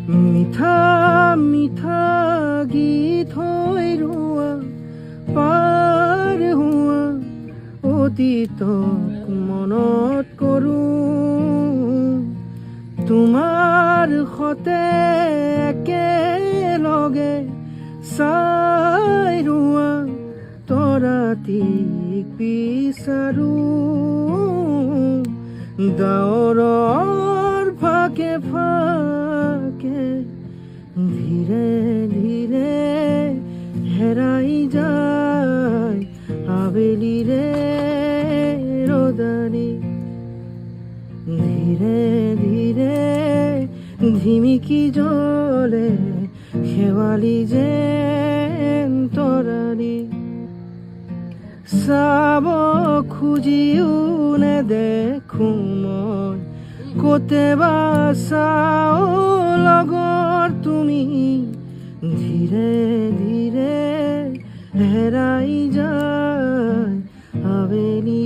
মিঠা মিঠা গীত হৈ ৰোৱা পাৰ হোৱা অতীতক মনত কৰোঁ তোমাৰ সতে একেলগে চাই ৰোৱা তৰাটিক বিচাৰোঁ ডাৱৰৰ ফাকে ফাকে ধীৰে ধীৰে হেৰাই যায় আবেলিৰে ৰদানি ধীৰে ধীৰে ধিমিকি জ্বলে শেৱালি যেন তৰানি চাব খুজিও নেদেখোঁ মই কেতিয়াবা চাও লগৰ তুমি ধীৰে ধীৰে হেৰাই যায় আবেলি